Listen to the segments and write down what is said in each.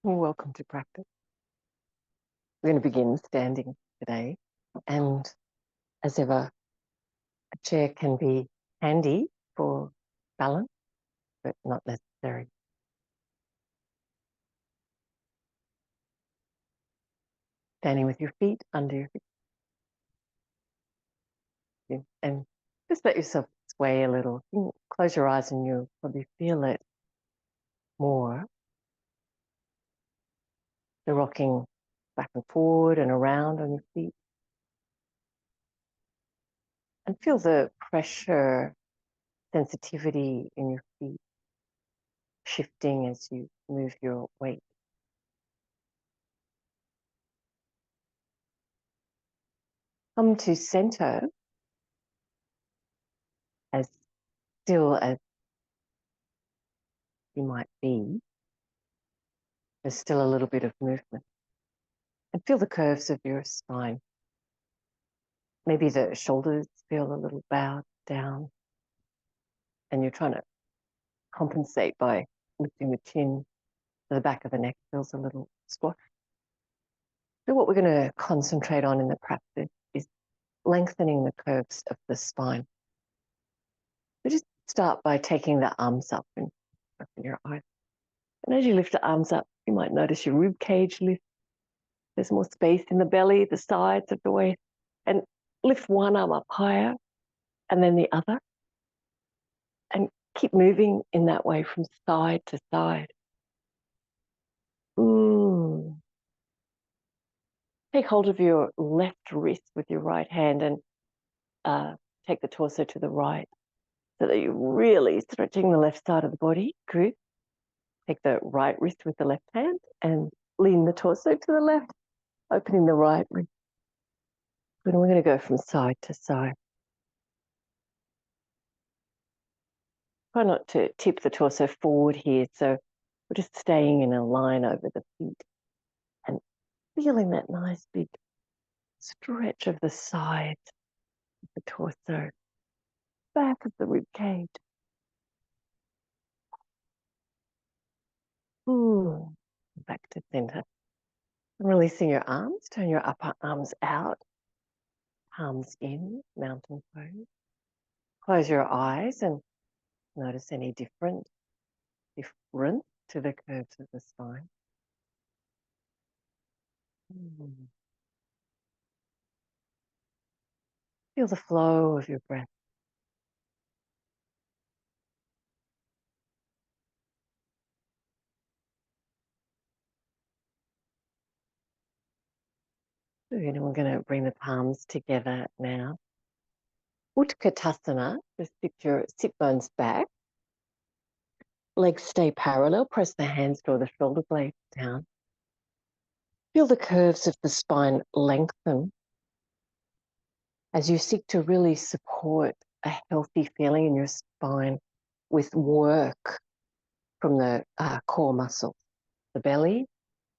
Welcome to practice. We're going to begin standing today, and as ever, a chair can be handy for balance, but not necessary. Standing with your feet under your feet, and just let yourself sway a little. You can close your eyes and you'll probably feel it more. The rocking back and forward and around on your feet. And feel the pressure, sensitivity in your feet shifting as you move your weight. Come to center as still as you might be. There's still a little bit of movement. And feel the curves of your spine. Maybe the shoulders feel a little bowed down and you're trying to compensate by lifting the chin so the back of the neck feels a little squat. So what we're going to concentrate on in the practice is lengthening the curves of the spine. So just start by taking the arms up and open your eyes. And as you lift the arms up, you might notice your rib cage lift. There's more space in the belly, the sides of the waist. And lift one arm up higher and then the other. And keep moving in that way from side to side. Take hold of your left wrist with your right hand and take the torso to the right so that you're really stretching the left side of the body. Good. Take the right wrist with the left hand and lean the torso to the left, opening the right wrist. Good. And we're going to go from side to side. Try not to tip the torso forward here. So we're just staying in a line over the feet and feeling that nice big stretch of the sides of the torso, back of the rib cage. Back to center. And releasing your arms, turn your upper arms out, palms in, mountain pose. Close your eyes and notice any different to the curves of the spine. Feel the flow of your breath. Good, and we're going to bring the palms together now. Utkatasana, just sit your sit bones back. Legs stay parallel. Press the hands, draw the shoulder blades down. Feel the curves of the spine lengthen as you seek to really support a healthy feeling in your spine with work from the core muscles, the belly,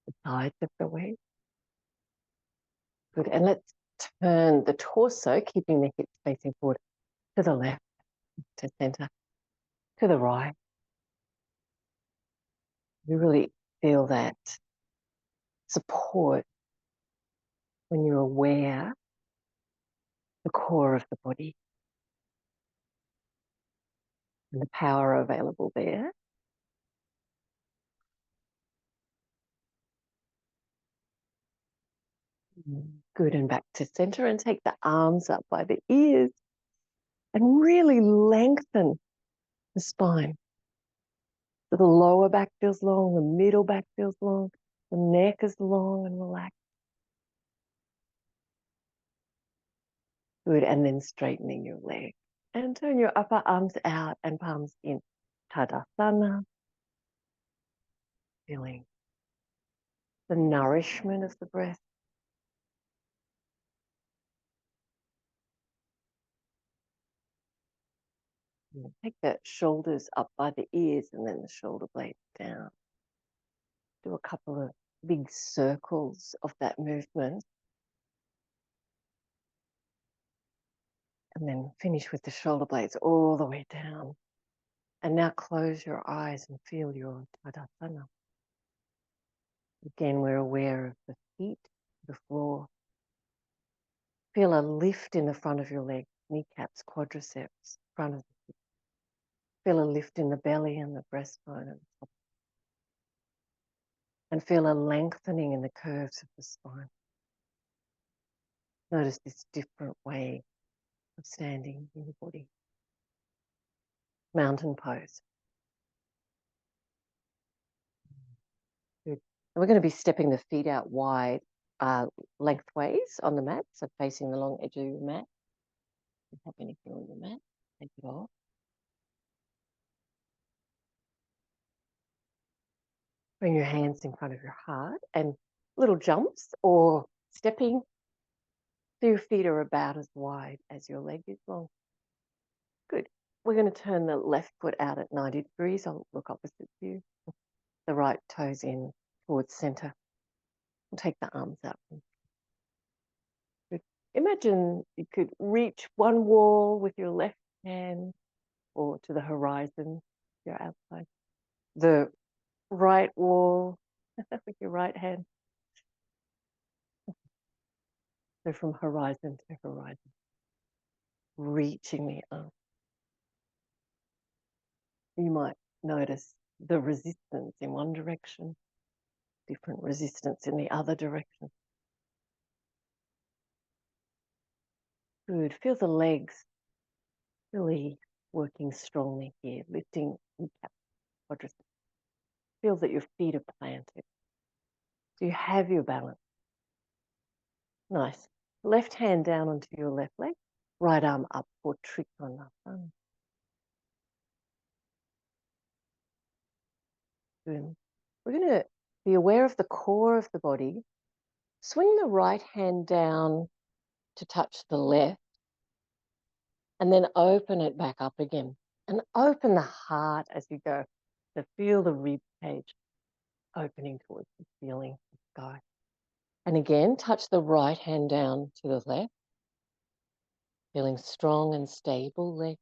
the sides of the waist. Good, and let's turn the torso, keeping the hips facing forward, to the left, to center, to the right. You really feel that support when you're aware the core of the body and the power available there. Good, and back to center and take the arms up by the ears and really lengthen the spine. So the lower back feels long, the middle back feels long, the neck is long and relaxed. Good, and then straightening your leg. And turn your upper arms out and palms in. Tadasana. Feeling the nourishment of the breath. Take the shoulders up by the ears and then the shoulder blades down. Do a couple of big circles of that movement. And then finish with the shoulder blades all the way down. And now close your eyes and feel your Tadasana. Again, we're aware of the feet, the floor. Feel a lift in the front of your leg, kneecaps, quadriceps, front of the feet. Feel a lift in the belly and the breastbone and top. And feel a lengthening in the curves of the spine. Notice this different way of standing in your body. Mountain pose. Good. And we're going to be stepping the feet out wide, lengthways on the mat, so facing the long edge of your mat. If you have anything on your mat, take it off. Bring your hands in front of your heart and little jumps or stepping so your feet are about as wide as your leg is long. Good. We're going to turn the left foot out at 90 degrees. I'll look opposite you. The right toes in towards center. We'll take the arms up. Good. Imagine you could reach one wall with your left hand or to the horizon, your outside. The right wall with your right hand. So from horizon to horizon, reaching the arm. You might notice the resistance in one direction, different resistance in the other direction. Good. Feel the legs really working strongly here, lifting kneecap, quadriceps. Feel that your feet are planted. So you have your balance. Nice. Left hand down onto your left leg, right arm up for trikonasana. Good. We're going to be aware of the core of the body. Swing the right hand down to touch the left, and then open it back up again. And open the heart as you go. So feel the rib cage opening towards the ceiling of the sky. And again, touch the right hand down to the left. Feeling strong and stable leg.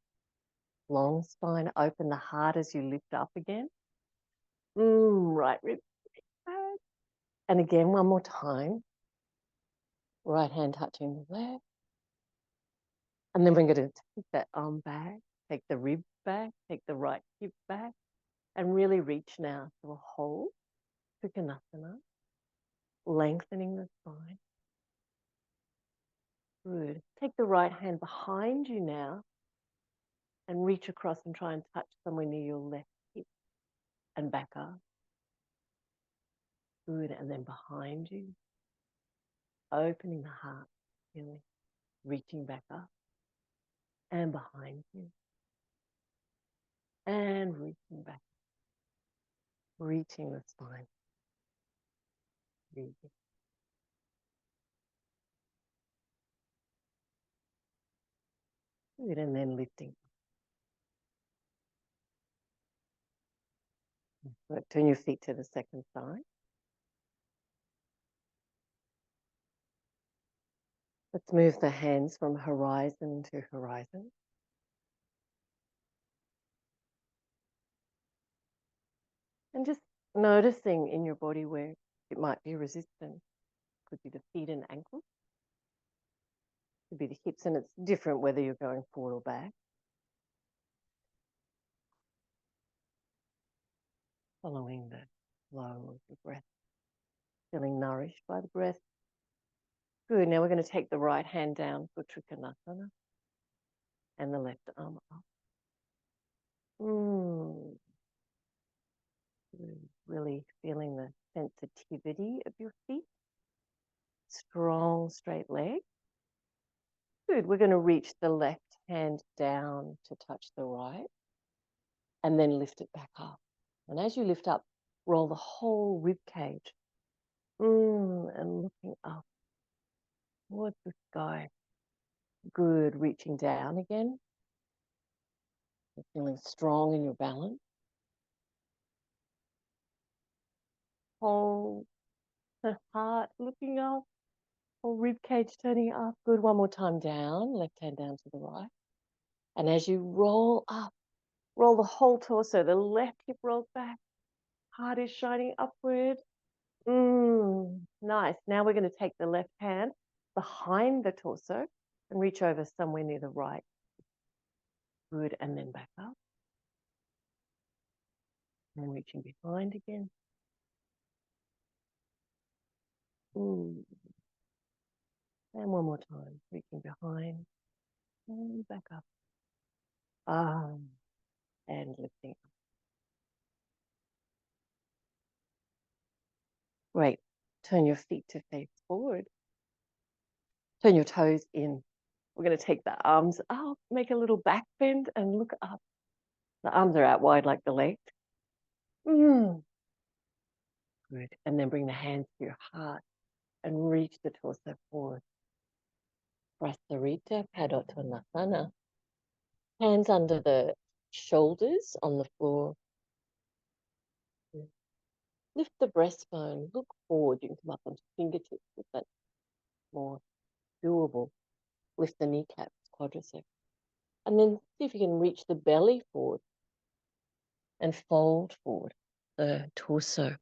Long spine. Open the heart as you lift up again. Right rib. And again, one more time. Right hand touching the left. And then we're going to take that arm back, take the rib back, take the right hip back, and really reach now to a whole trikonasana, lengthening the spine. Good. Take the right hand behind you now and reach across and try and touch somewhere near your left hip and back up. Good. And then behind you, opening the heart, feeling, reaching back up and behind you and reaching back, reaching the spine. Breathing. Good. And then lifting. Turn your feet to the second side. Let's move the hands from horizon to horizon. And just noticing in your body where it might be resistant. Could be the feet and ankles. Could be the hips, and it's different whether you're going forward or back. Following the flow of the breath. Feeling nourished by the breath. Good. Now we're going to take the right hand down for trikonasana and the left arm up. Really feeling the sensitivity of your feet. Strong, straight leg. Good. We're going to reach the left hand down to touch the right and then lift it back up. And as you lift up, roll the whole rib cage. And looking up towards the sky. Good. Reaching down again. You're feeling strong in your balance. Whole heart looking up. Whole rib cage turning up. Good. One more time down. Left hand down to the right. And as you roll up, roll the whole torso. The left hip rolls back. Heart is shining upward. Nice. Now we're going to take the left hand behind the torso and reach over somewhere near the right. Good. And then back up. And reaching behind again. And one more time. Reaching behind and back up. And lifting up. Great. Turn your feet to face forward. Turn your toes in. We're going to take the arms up, make a little back bend and look up. The arms are out wide like the legs. Good. And then bring the hands to your heart and reach the torso forward. Prasarita Padottanasana. Hands under the shoulders on the floor. Lift the breastbone, look forward. You can come up onto fingertips if that's more doable. Lift the kneecaps, quadriceps. And then see if you can reach the belly forward and fold forward the torso.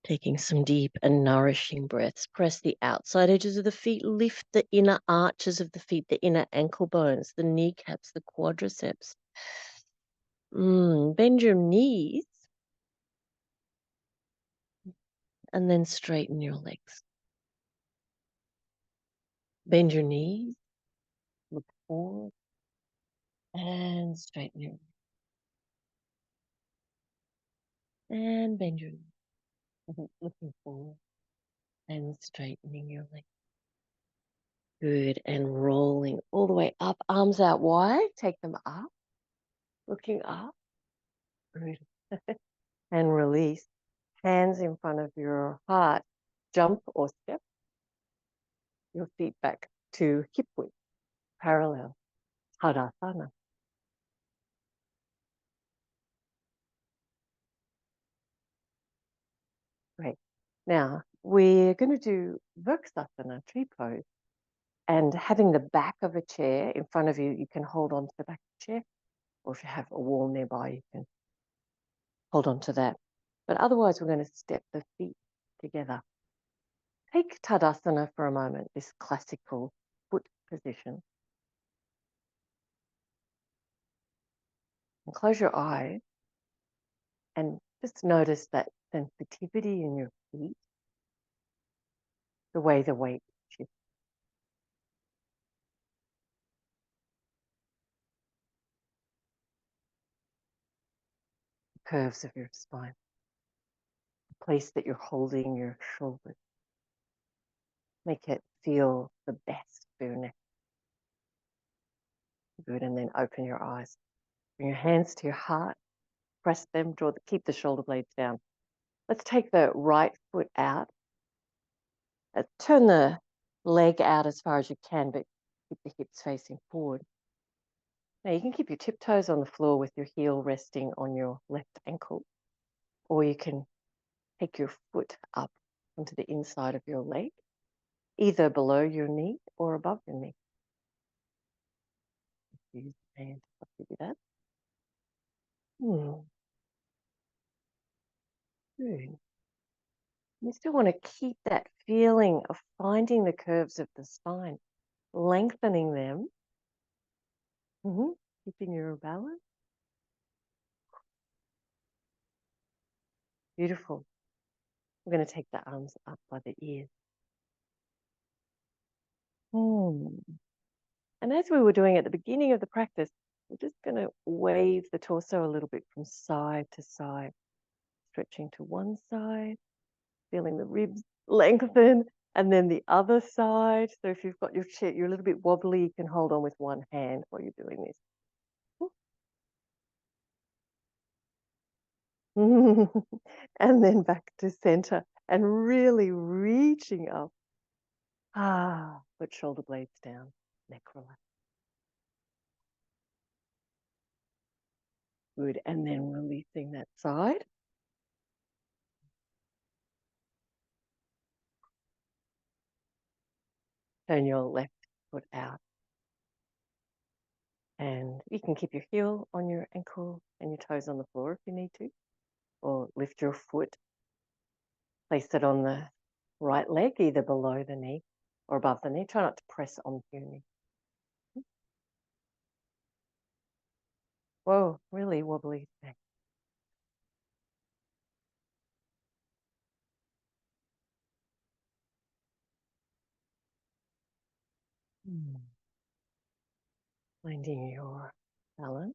Taking some deep and nourishing breaths. Press the outside edges of the feet. Lift the inner arches of the feet, the inner ankle bones, the kneecaps, the quadriceps. Bend your knees. And then straighten your legs. Bend your knees. Look forward. And straighten your legs. And bend your knees. Looking forward. And straightening your legs. Good. And rolling all the way up. Arms out wide. Take them up. Looking up. Good. And release. Hands in front of your heart. Jump or step your feet back to hip width. Parallel. Tadasana. Great. Now, we're going to do Virksasana, tree pose. And having the back of a chair in front of you, you can hold on to the back of the chair. Or if you have a wall nearby, you can hold on to that. But otherwise, we're going to step the feet together. Take Tadasana for a moment, this classical foot position. And close your eyes and just notice that sensitivity in your feet, the way the weight shifts. The curves of your spine, the place that you're holding your shoulders. Make it feel the best for your neck. Good, and then open your eyes. Bring your hands to your heart, press them, keep the shoulder blades down. Let's take the right foot out. Turn the leg out as far as you can, but keep the hips facing forward. Now you can keep your tiptoes on the floor with your heel resting on your left ankle, or you can take your foot up onto the inside of your leg, either below your knee or above your knee. Use the hand to do that. Good. You still want to keep that feeling of finding the curves of the spine, lengthening them, keeping your balance. Beautiful. We're going to take the arms up by the ears. And as we were doing at the beginning of the practice, we're just going to wave the torso a little bit from side to side, stretching to one side, feeling the ribs lengthen, and then the other side. So if you've got your chair, you're a little bit wobbly, you can hold on with one hand while you're doing this. And then back to center and really reaching up. Put shoulder blades down, neck relax. Good, and then releasing that side. Turn your left foot out. And you can keep your heel on your ankle and your toes on the floor if you need to. or lift your foot. Place it on the right leg, either below the knee or above the knee. Try not to press onto your knee. Whoa, really wobbly today. Finding your balance,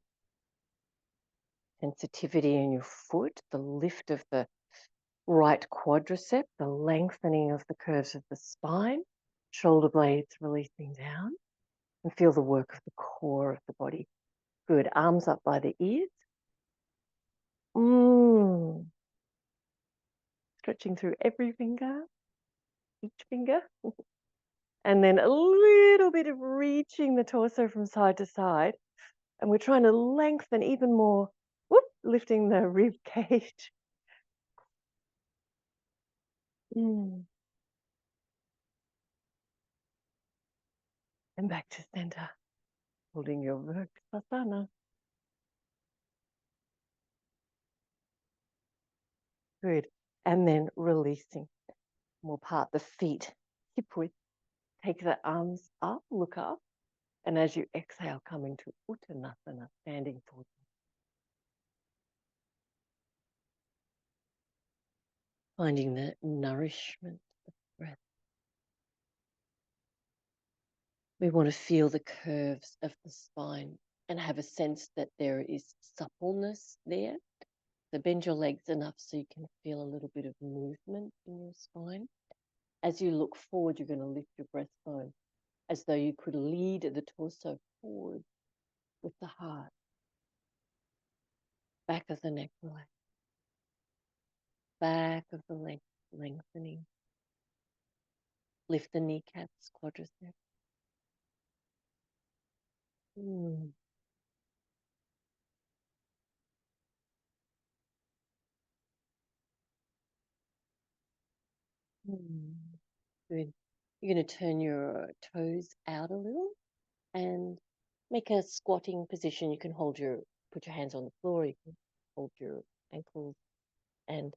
sensitivity in your foot, the lift of the right quadricep, the lengthening of the curves of the spine, shoulder blades releasing down, and feel the work of the core of the body. Good. Arms up by the ears. Stretching through every finger, each finger. And then a little bit of reaching the torso from side to side. And we're trying to lengthen even more, lifting the rib cage. And back to center, holding your Virksasana. Good. And then releasing. We'll part the feet hip width. Take the arms up, look up. And as you exhale, come into Uttanasana, standing forward. Finding the nourishment of breath. We want to feel the curves of the spine and have a sense that there is suppleness there. So bend your legs enough so you can feel a little bit of movement in your spine. As you look forward, you're going to lift your breastbone as though you could lead the torso forward with the heart. Back of the neck relax. Back of the leg lengthening. Lift the kneecaps, quadriceps. Good. You're going to turn your toes out a little and make a squatting position. You can put your hands on the floor. You can hold your ankles and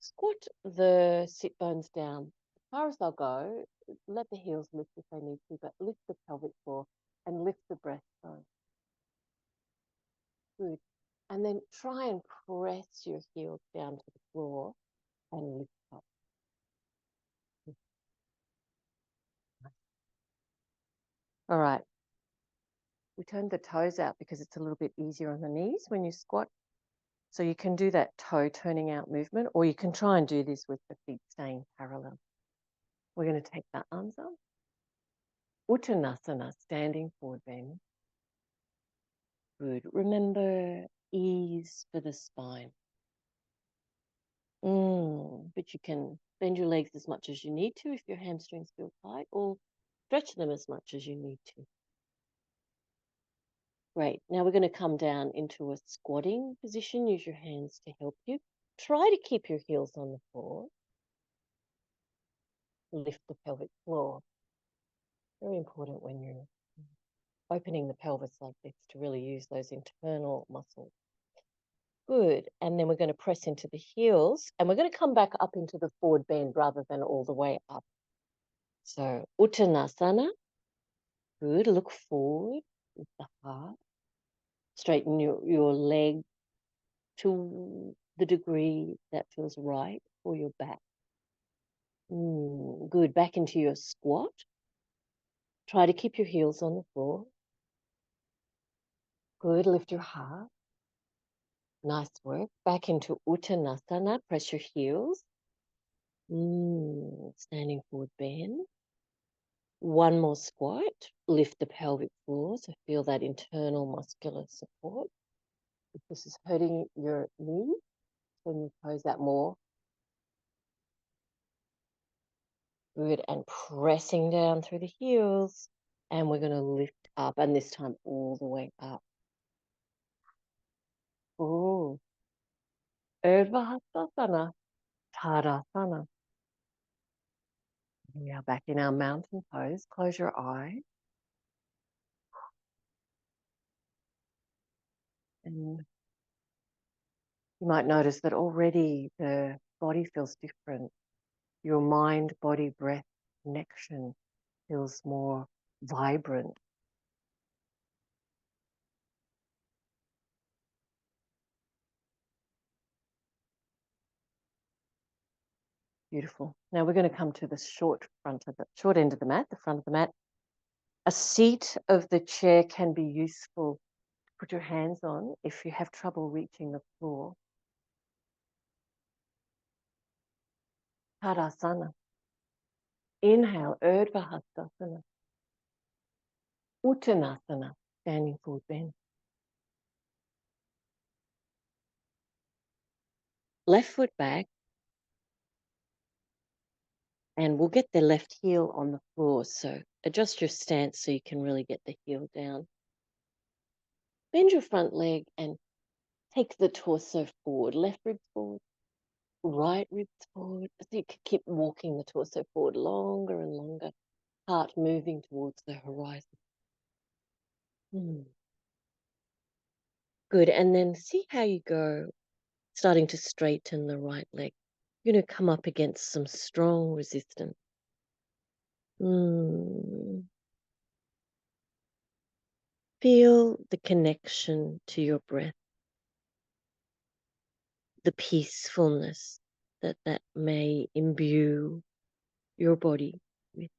squat the sit bones down as far as they'll go. Let the heels lift if they need to, but lift the pelvic floor and lift the breastbone. Good. And then try and press your heels down to the floor and lift up. All right. We turn the toes out because it's a little bit easier on the knees when you squat. So you can do that toe turning out movement, or you can try and do this with the feet staying parallel. We're going to take the arms up. Uttanasana, standing forward bend. Good. Remember, ease for the spine. But you can bend your legs as much as you need to if your hamstrings feel tight, or stretch them as much as you need to. Great. Now we're going to come down into a squatting position. Use your hands to help you. Try to keep your heels on the floor. Lift the pelvic floor. Very important when you're opening the pelvis like this to really use those internal muscles. Good. And then we're going to press into the heels, and we're going to come back up into the forward bend rather than all the way up. So Uttanasana. Good. Look forward with the heart. Straighten your leg to the degree that feels right for your back. Good. Back into your squat. Try to keep your heels on the floor. Good. Lift your heart. Nice work. Back into Uttanasana. Press your heels. Standing forward bend. One more squat. Lift the pelvic floor. So feel that internal muscular support. If this is hurting your knee, turn your toes out more. Good. And pressing down through the heels. And we're going to lift up, and this time all the way up. Ooh. Urdhva Hastasana, Tadasana. We are back in our mountain pose. Close your eyes. And You might notice that already the body feels different. Your mind, body, breath connection feels more vibrant. Beautiful. Now we're going to come to the short end of the mat, the front of the mat. A seat of the chair can be useful to put your hands on if you have trouble reaching the floor. Tadasana. Inhale, Urdhva Hastasana. Uttanasana, standing forward bend. Left foot back, and we'll get the left heel on the floor. So adjust your stance so you can really get the heel down. Bend your front leg and take the torso forward. Left ribs forward, right ribs forward. So you can keep walking the torso forward longer and longer. Heart moving towards the horizon. Good. And then see how you go, starting to straighten the right leg. You're going to come up against some strong resistance. Feel the connection to your breath, the peacefulness that may imbue your body with.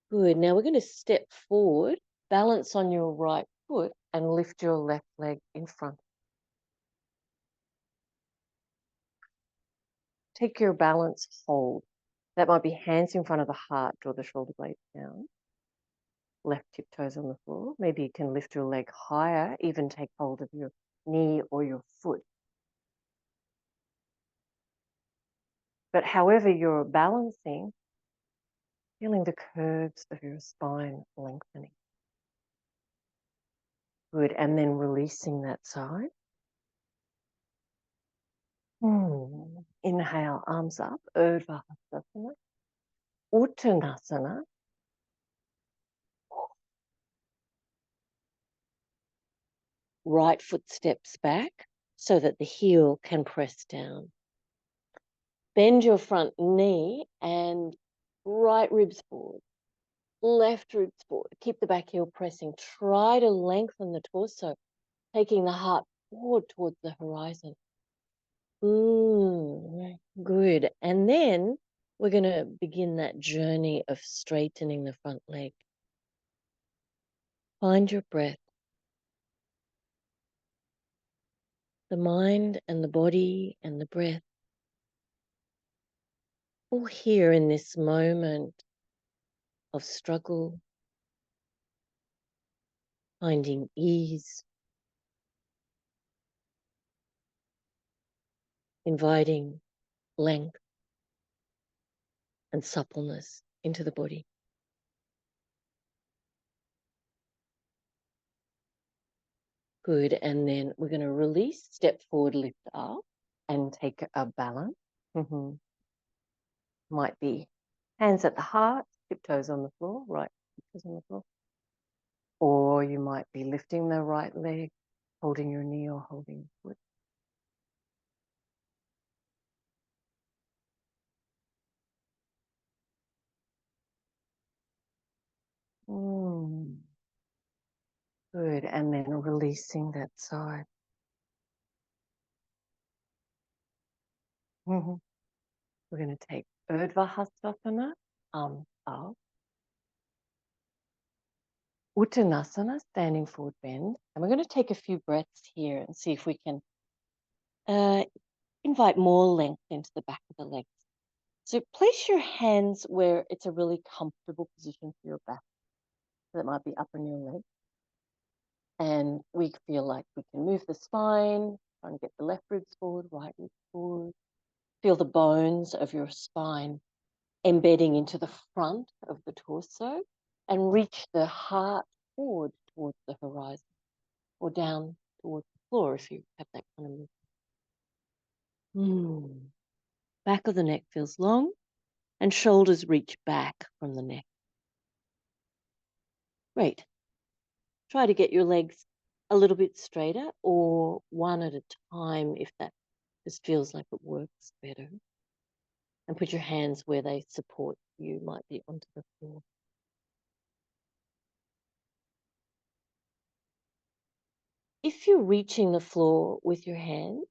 Good. Now we're going to step forward, balance on your right foot, and lift your left leg in front. Take your balance hold. That might be hands in front of the heart, draw the shoulder blades down. Left tiptoes on the floor. Maybe you can lift your leg higher, even take hold of your knee or your foot. But however you're balancing, feeling the curves of your spine lengthening. Good, and then releasing that side. Inhale, arms up, Urdhva Hastasana. Uttanasana. Right foot steps back so that the heel can press down. Bend your front knee and right ribs forward, left ribs forward. Keep the back heel pressing. Try to lengthen the torso, taking the heart forward towards the horizon. Good. And then we're going to begin that journey of straightening the front leg. Find your breath. The mind and the body and the breath all here in this moment of struggle, finding ease, inviting length and suppleness into the body. Good. And then we're going to release, step forward, lift up, and take a balance. Might be hands at the heart, tiptoes on the floor, right tiptoes on the floor. Or you might be lifting the right leg, holding your knee or holding your foot. Good. And then releasing that side. We're going to take Urdhva Hastasana, arms up. Uttanasana, standing forward bend. And we're going to take a few breaths here and see if we can invite more length into the back of the legs. So place your hands where it's a really comfortable position for your back. So that might be up on your leg. And we feel like we can move the spine, try and get the left ribs forward, right ribs forward. Feel the bones of your spine embedding into the front of the torso and reach the heart forward towards the horizon or down towards the floor if you have that kind of movement. Back of the neck feels long and shoulders reach back from the neck. Great. try to get your legs a little bit straighter or one at a time if that just feels like it works better. And put your hands where they support you, might be onto the floor. If you're reaching the floor with your hands,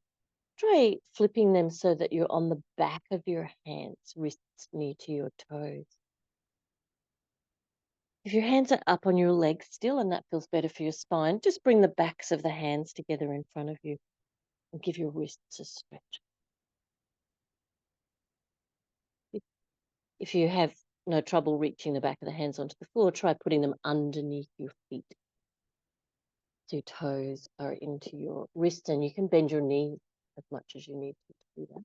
try flipping them so that you're on the back of your hands, wrists near to your toes. If your hands are up on your legs still and that feels better for your spine, just bring the backs of the hands together in front of you and give your wrists a stretch. If you have no trouble reaching the back of the hands onto the floor, try putting them underneath your feet. So your toes are into your wrist and you can bend your knees as much as you need to do that.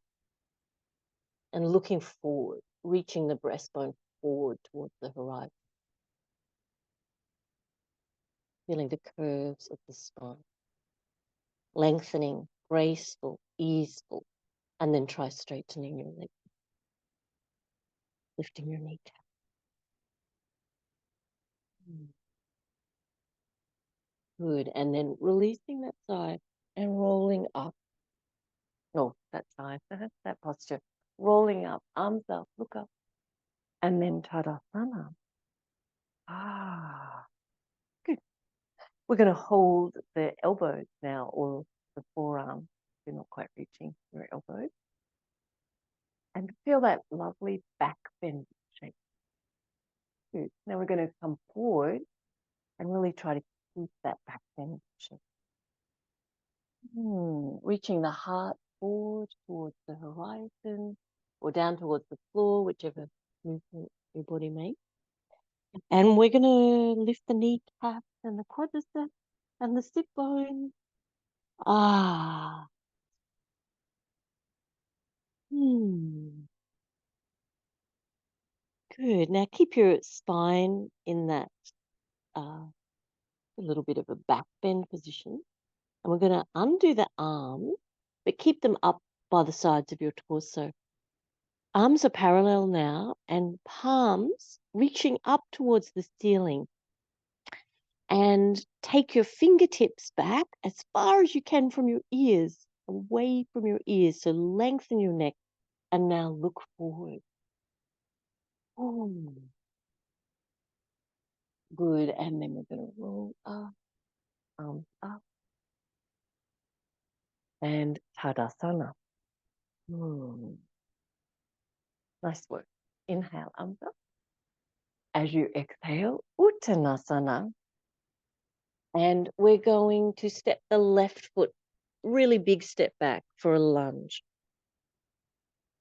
And looking forward, reaching the breastbone forward towards the horizon. Feeling the curves of the spine. Lengthening, graceful, easeful, and then try straightening your legs. Lifting your kneecap. Good, and then releasing that side and rolling up. No, that side, that posture. Rolling up, arms up, look up. And then Tadasana. Good. We're going to hold the elbows now, or the forearm. You're not quite reaching your elbows. And feel that lovely back bend shape. Good. Now we're going to come forward and really try to keep that back bend shape. Reaching the heart forward towards the horizon or down towards the floor, whichever movement your body makes. And we're going to lift the kneecap and the quadriceps and the sit bones. Good. Now keep your spine in that a little bit of a back bend position. And we're going to undo the arms, but keep them up by the sides of your torso. Arms are parallel now and palms reaching up towards the ceiling. And take your fingertips back as far as you can from your ears, away from your ears. So lengthen your neck and now look forward. Good. And then we're going to roll up, arms up. And Tadasana. Nice work. Inhale, arms up. As you exhale, Uttanasana. And we're going to step the left foot, really big step back for a lunge.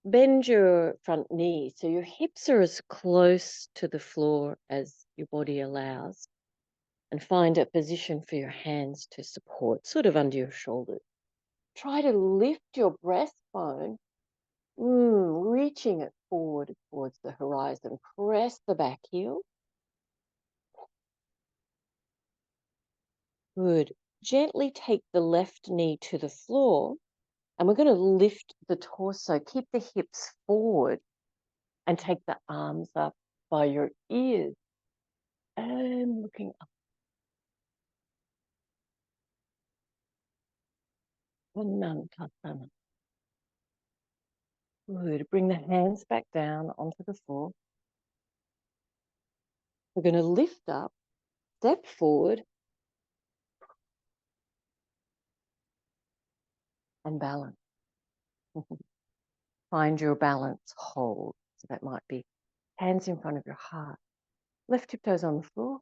Bend your front knee so your hips are as close to the floor as your body allows. And find a position for your hands to support, sort of under your shoulders. Try to lift your breastbone, reaching it forward towards the horizon. Press the back heel. Good. Gently take the left knee to the floor, and we're going to lift the torso. Keep the hips forward and take the arms up by your ears and looking up. Anantasana. Good. Bring the hands back down onto the floor. We're going to lift up, step forward, and balance. Find your balance hold. So that might be hands in front of your heart. Left hip toes on the floor.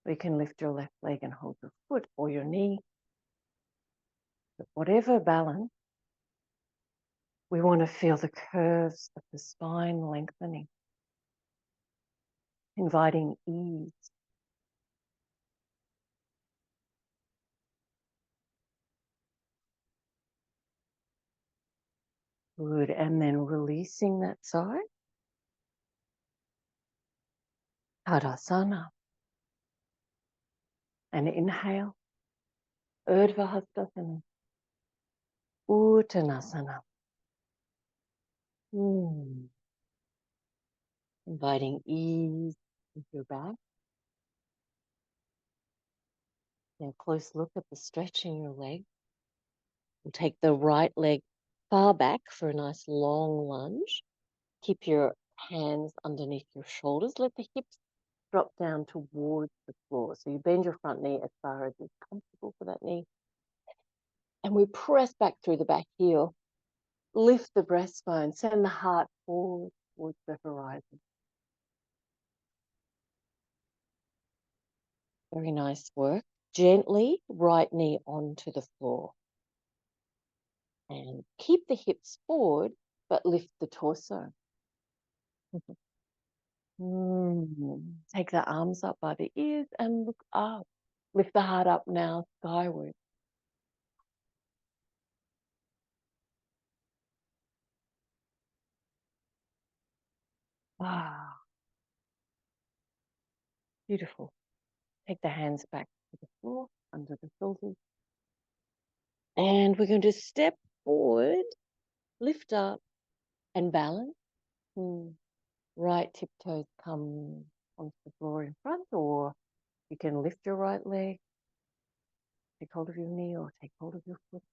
Or you can lift your left leg and hold your foot or your knee. But whatever balance, we want to feel the curves of the spine lengthening, inviting ease. Good, and then releasing that side. Tadasana. And inhale. Urdhva Hastasana. Uttanasana. Inviting ease into your back. Now, close look at the stretch in your leg. We'll take the right leg far back for a nice long lunge. Keep your hands underneath your shoulders. Let the hips drop down towards the floor. So you bend your front knee as far as is comfortable for that knee. And we press back through the back heel. Lift the breastbone. Send the heart forward towards the horizon. Very nice work. Gently, right knee onto the floor. And keep the hips forward, but lift the torso. Take the arms up by the ears and look up. Lift the heart up now, skyward. Ah, beautiful. Take the hands back to the floor, under the shoulders. And we're going to step forward, lift up, and balance. Right tiptoes come onto the floor in front, or you can lift your right leg, take hold of your knee, or take hold of your foot.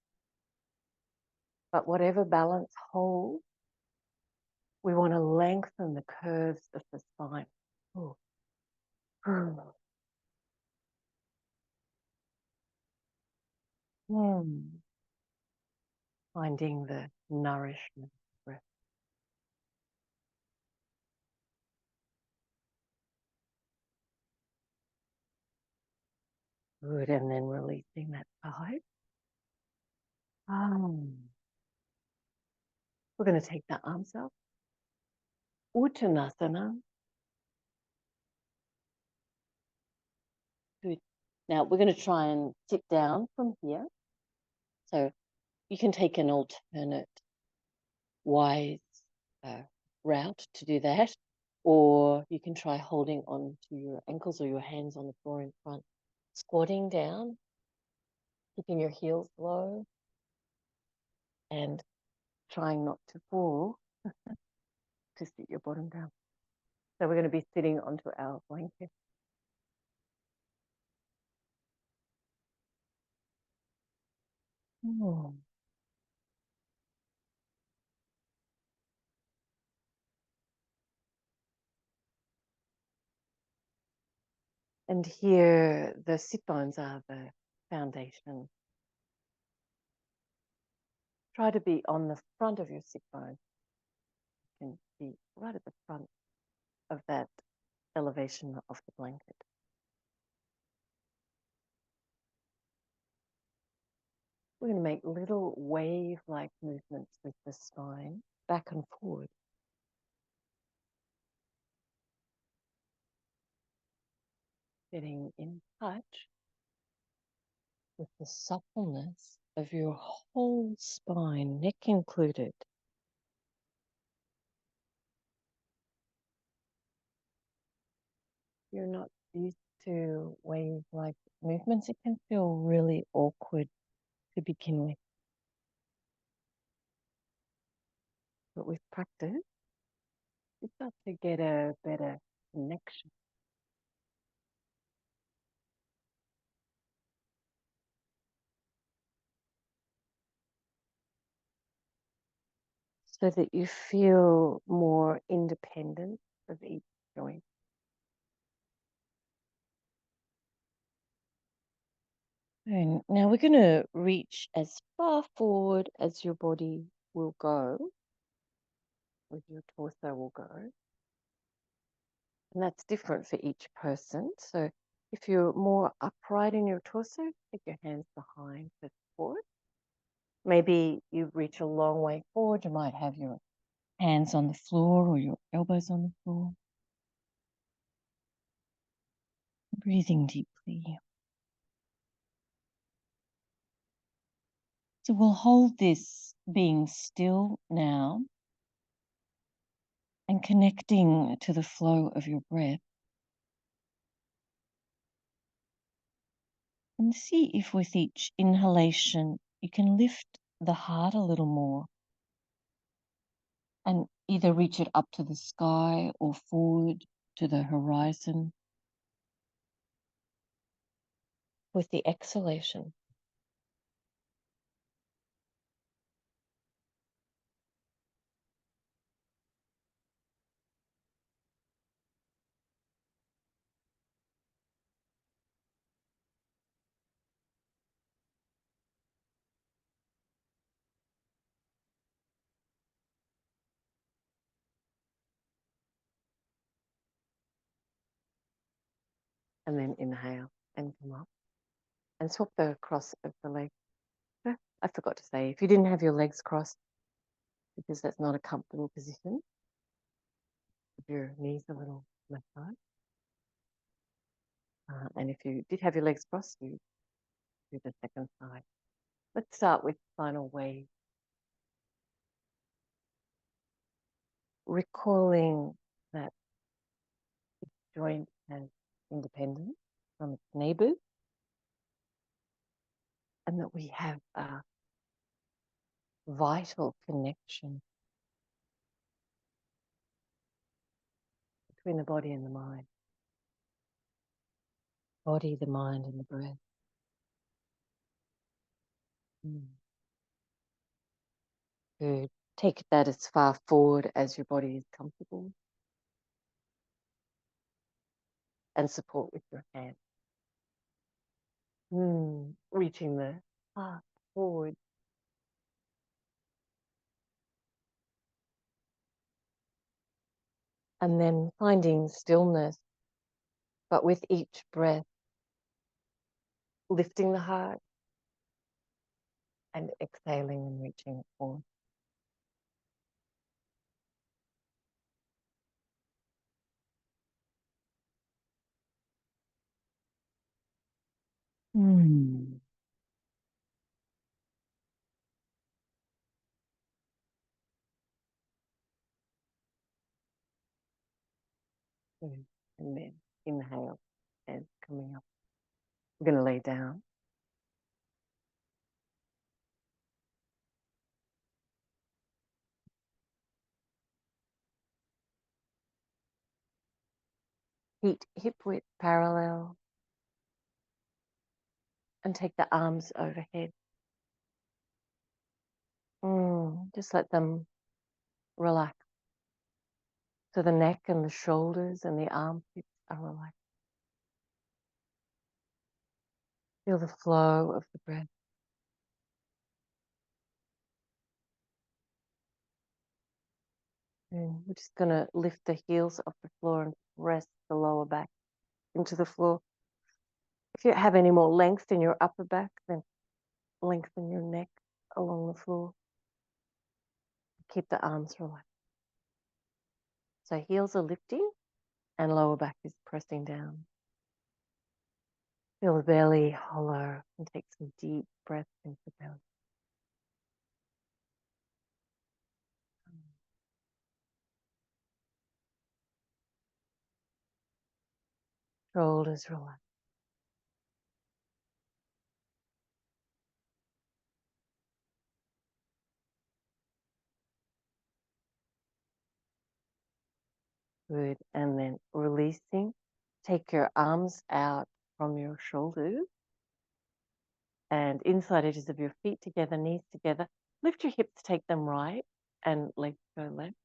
But whatever balance holds, we want to lengthen the curves of the spine. Ooh. Finding the nourishment of breath. Good, and then releasing that side. We're going to take the arms up. Uttanasana. Good. Now we're going to try and sit down from here. So you can take an alternate wise route to do that, or you can try holding on to your ankles or your hands on the floor in front, squatting down, keeping your heels low, and trying not to fall to sit your bottom down. So we're going to be sitting onto our blanket. And here, the sit bones are the foundation. Try to be on the front of your sit bone. You can be right at the front of that elevation of the blanket. We're going to make little wave-like movements with the spine, back and forward. Getting in touch with the suppleness of your whole spine, neck included. You're not used to wave-like movements, it can feel really awkward to begin with. But with practice, you start to get a better connection. So that you feel more independent of each joint. And now we're going to reach as far forward as your body will go, or your torso will go. And that's different for each person. So if you're more upright in your torso, take your hands behind for support. Maybe you reach a long way forward. You might have your hands on the floor or your elbows on the floor. Breathing deeply. So we'll hold this being still now and connecting to the flow of your breath. And see if with each inhalation you can lift the heart a little more and either reach it up to the sky or forward to the horizon. with the exhalation. And then inhale and come up and swap the cross of the leg. I forgot to say, if you didn't have your legs crossed, because that's not a comfortable position, give your knees a little massage. And if you did have your legs crossed, you do the second side. Let's start with spinal wave. Recalling that each joint has independence from its neighbors, and that we have a vital connection between the body and the mind. Body, the mind, and the breath. Good. Take that as far forward as your body is comfortable. And support with your hand. Reaching the heart forward. And then finding stillness, but with each breath, lifting the heart and exhaling and reaching it forward. Good. And then inhale and coming up. We're going to lay down. Feet hip width parallel. And take the arms overhead. Just let them relax. So the neck and the shoulders and the armpits are relaxed. Feel the flow of the breath. And we're just going to lift the heels off the floor and press the lower back into the floor. If you have any more length in your upper back, then lengthen your neck along the floor. Keep the arms relaxed. So heels are lifting and lower back is pressing down. Feel the belly hollow and take some deep breaths into the belly. Shoulders relax. Good. And then releasing. Take your arms out from your shoulders and inside edges of your feet together, knees together. Lift your hips, take them right, and legs go left.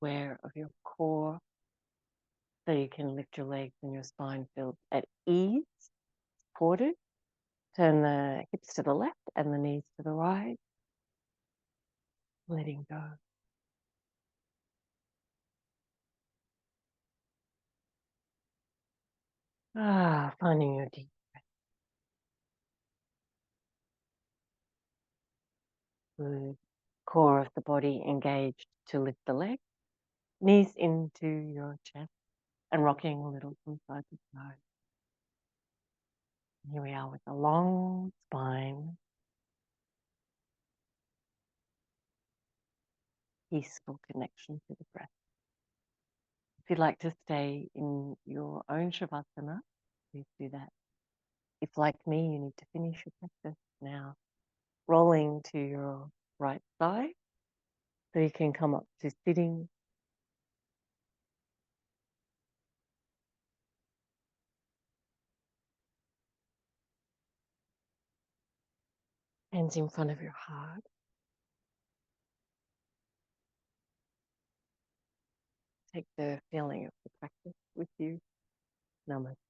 Aware of your core, so you can lift your legs and your spine feels at ease, supported. Turn the hips to the left and the knees to the right. Letting go. Finding your deep breath. Good. Core of the body engaged to lift the leg. Knees into your chest and rocking a little from side to side. Here we are with a long spine. peaceful connection to the breath. If you'd like to stay in your own Shavasana, please do that. If, like me, you need to finish your practice now, rolling to your right side, so you can come up to sitting. Hands in front of your heart. Take the feeling of the practice with you. Namaste.